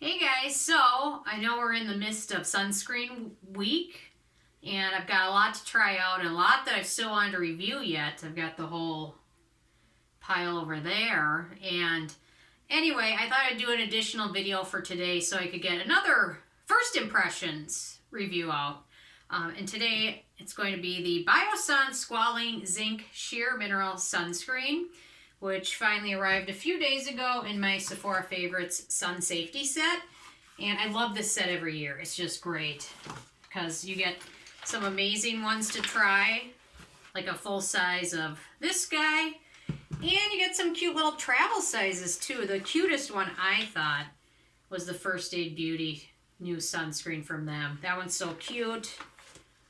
Hey guys, so I know we're in the midst of sunscreen week and I've got a lot to try out and a lot that I still wanted to review yet. I've got the whole pile over there, and anyway, I thought I'd do an additional video for today so I could get another first impressions review out. And today it's going to be the Biossance Squalane Zinc Sheer Mineral Sunscreen, which finally arrived a few days ago in my Sephora Favorites Sun Safety set. And I love this set every year. It's just great because you get some amazing ones to try, like a full size of this guy, and you get some cute little travel sizes too. The cutest one I thought was the First Aid Beauty new sunscreen from them. That one's so cute.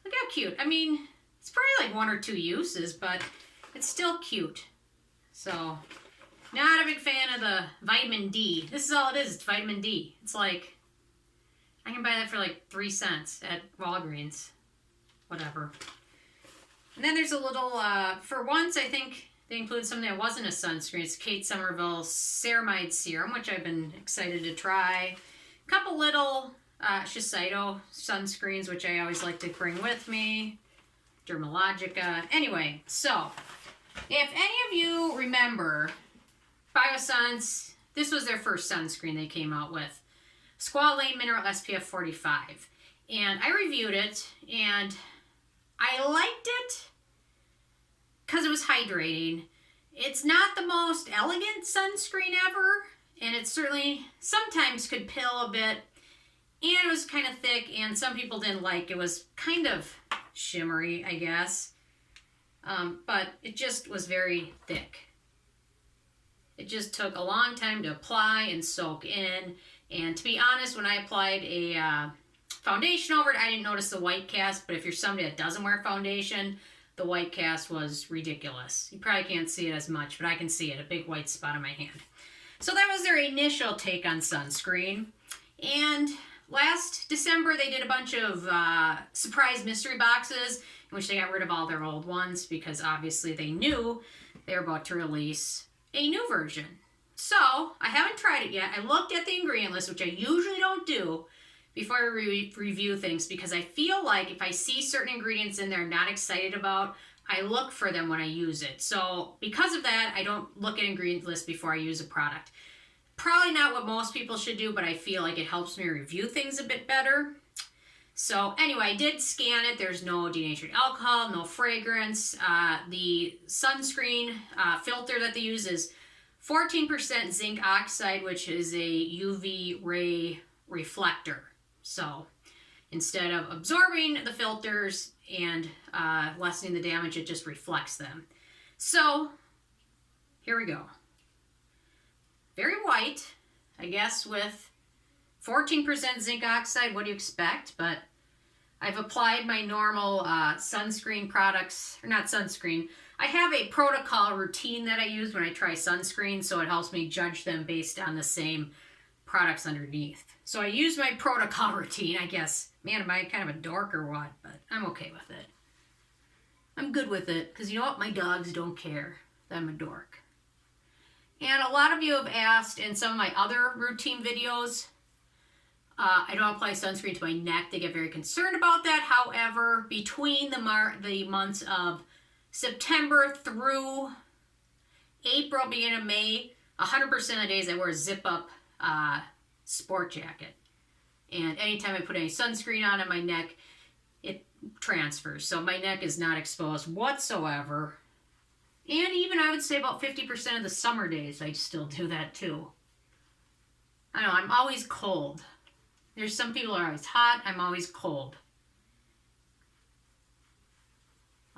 Look how cute. I mean, it's probably like one or two uses, but it's still cute. So, not a big fan of the vitamin D. This is all it is, it's vitamin D. It's like, I can buy that for like 3 cents at Walgreens. Whatever. And then there's a little, for once I think they include something that wasn't a sunscreen. It's Kate Somerville Ceramide Serum, which I've been excited to try. A couple little Shiseido sunscreens, which I always like to bring with me. Dermalogica. Anyway, so if any of you remember, Biossance, this was their first sunscreen they came out with. Squalane Mineral SPF 45. And I reviewed it, and I liked it because it was hydrating. It's not the most elegant sunscreen ever, and it certainly sometimes could pill a bit, and it was kind of thick, and some people didn't like it. It was kind of shimmery, I guess. But it just was very thick. It just took a long time to apply and soak in. And to be honest, when I applied a foundation over it, I didn't notice the white cast. But if you're somebody that doesn't wear foundation, the white cast was ridiculous. You probably can't see it as much, but I can see it, a big white spot on my hand. So that was their initial take on sunscreen. And last December, they did a bunch of surprise mystery boxes in which they got rid of all their old ones because obviously they knew they were about to release a new version. So, I haven't tried it yet. I looked at the ingredient list, which I usually don't do before I review things, because I feel like if I see certain ingredients in there I'm not excited about, I look for them when I use it. So, because of that, I don't look at ingredient lists before I use a product. Probably not what most people should do, but I feel like it helps me review things a bit better. So anyway, I did scan it. There's no denatured alcohol, no fragrance. The sunscreen filter that they use is 14% zinc oxide, which is a UV ray reflector. So instead of absorbing the filters and lessening the damage, it just reflects them. So here we go. Very white, I guess, with 14% zinc oxide. What do you expect? But I've applied my normal sunscreen products, or not sunscreen. I have a protocol routine that I use when I try sunscreen, so it helps me judge them based on the same products underneath. So I use my protocol routine, I guess. Man, am I kind of a dork or what? But I'm okay with it. I'm good with it, because you know what? My dogs don't care that I'm a dork. And a lot of you have asked in some of my other routine videos, I don't apply sunscreen to my neck. They get very concerned about that. However, between the months of September through April, beginning of May, 100% of the days I wear a zip-up sport jacket. And anytime I put any sunscreen on my neck, it transfers. So my neck is not exposed whatsoever. And even I would say about 50% of the summer days, I still do that too. I know, I'm always cold. There's some people are always hot, I'm always cold.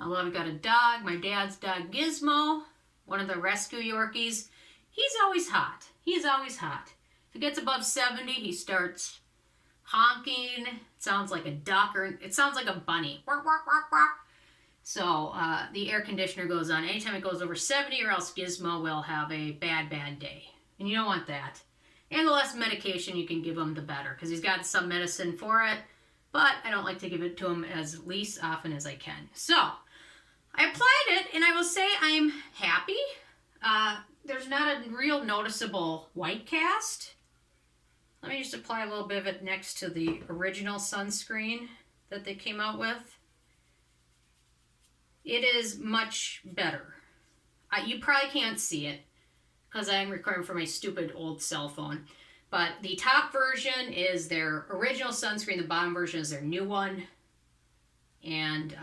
I've got a dog, my dad's dog Gizmo, one of the rescue Yorkies. He's always hot. He's always hot. If it gets above 70, he starts honking. It sounds like a duck, or it sounds like a bunny. Bark, bark, bark, bark. So the air conditioner goes on anytime it goes over 70, or else Gizmo will have a bad, bad day. And you don't want that. And the less medication you can give him, the better, because he's got some medicine for it, but I don't like to give it to him as least often as I can. So I applied it, and I will say I'm happy. There's not a real noticeable white cast. Let me just apply a little bit of it next to the original sunscreen that they came out with. It is much better. You probably can't see it because I'm recording from my stupid old cell phone. But the top version is their original sunscreen. The bottom version is their new one. And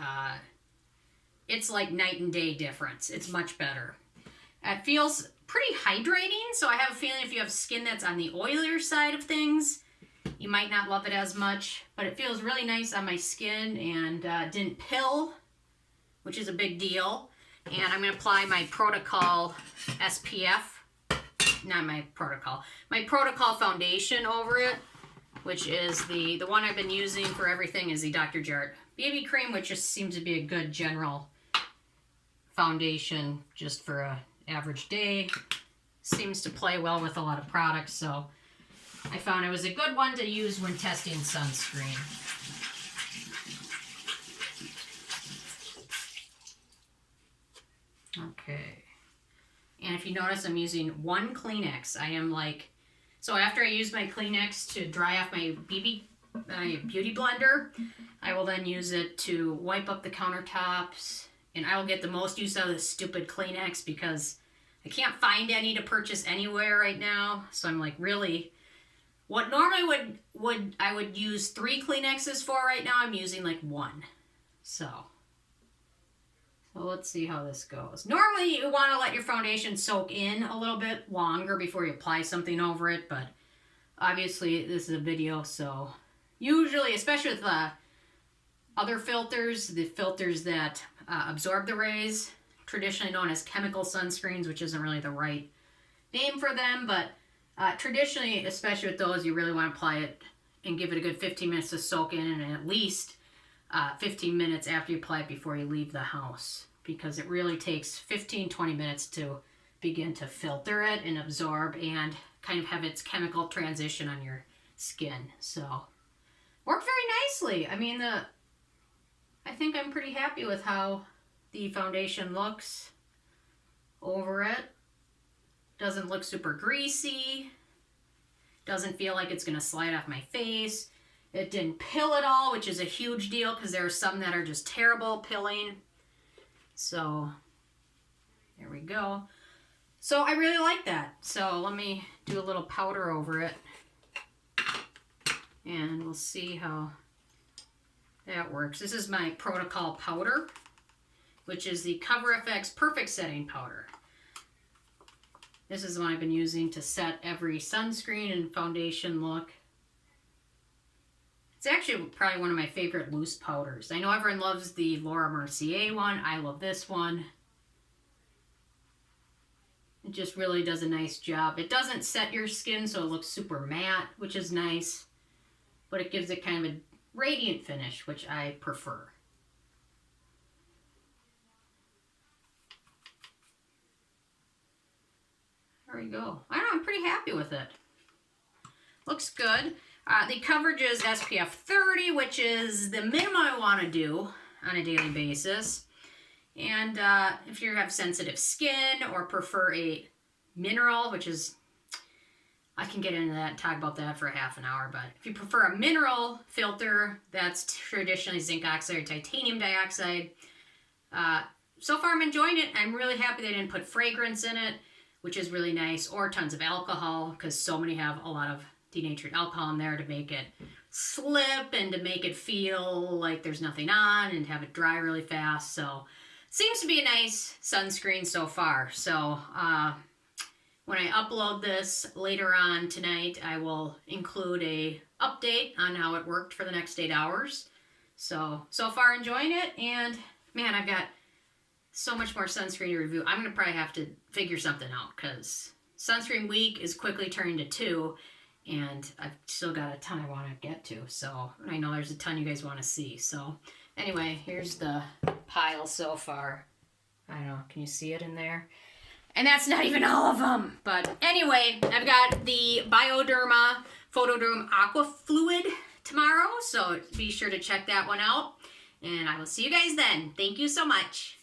it's like night and day difference. It's much better. It feels pretty hydrating. So I have a feeling if you have skin that's on the oilier side of things, you might not love it as much. But it feels really nice on my skin and didn't pill, which is a big deal. And I'm going to apply my Protocol SPF. Not my Protocol. My Protocol foundation over it, which is the one I've been using for everything is the Dr. Jart BB cream, which just seems to be a good general foundation just for a average day. Seems to play well with a lot of products, so I found it was a good one to use when testing sunscreen. Okay. And if you notice, I'm using one Kleenex. I am like, so after I use my Kleenex to dry off my beauty blender, I will then use it to wipe up the countertops. And I will get the most use out of this stupid Kleenex because I can't find any to purchase anywhere right now. So I'm like, really, what normally I would use 3 Kleenexes for right now, I'm using like 1. So let's see how this goes. Normally you want to let your foundation soak in a little bit longer before you apply something over it, but obviously this is a video, so usually, especially with other filters, the filters that absorb the rays, traditionally known as chemical sunscreens, which isn't really the right name for them, but traditionally, especially with those, you really want to apply it and give it a good 15 minutes to soak in, and at least 15 minutes after you apply it before you leave the house, because it really takes 15-20 minutes to begin to filter it and absorb and kind of have its chemical transition on your skin. So worked very nicely. I mean, I think I'm pretty happy with how the foundation looks over it. Doesn't look super greasy. Doesn't feel like it's gonna slide off my face. It didn't pill at all, which is a huge deal because there are some that are just terrible pilling. So there we go. So I really like that. So let me do a little powder over it and we'll see how that works. This is my Protocol powder, which is the Cover FX Perfect Setting Powder. This is the one I've been using to set every sunscreen and foundation look. It's actually probably one of my favorite loose powders. I know everyone loves the Laura Mercier one. I love this one. It just really does a nice job. It doesn't set your skin so it looks super matte, which is nice. But it gives it kind of a radiant finish, which I prefer. There we go. I don't know, I'm pretty happy with it. Looks good. The coverage is SPF 30, which is the minimum I want to do on a daily basis. And if you have sensitive skin or prefer a mineral, which is, I can get into that and talk about that for a half an hour, but if you prefer a mineral filter, that's traditionally zinc oxide or titanium dioxide. So far I'm enjoying it. I'm really happy they didn't put fragrance in it, which is really nice, or tons of alcohol, because so many have a lot of denatured alcohol in there to make it slip and to make it feel like there's nothing on and have it dry really fast. So seems to be a nice sunscreen so far. So when I upload this later on tonight, I will include a update on how it worked for the next 8 hours. So far enjoying it, and man, I've got so much more sunscreen to review. I'm going to probably have to figure something out because sunscreen week is quickly turning to 2, and I've still got a ton I want to get to. So I know there's a ton you guys want to see. So anyway, here's the pile so far. I don't know, can you see it in there? And that's not even all of them. But anyway, I've got the Bioderma Photoderm Aqua Fluid tomorrow, so be sure to check that one out. And I will see you guys then. Thank you so much.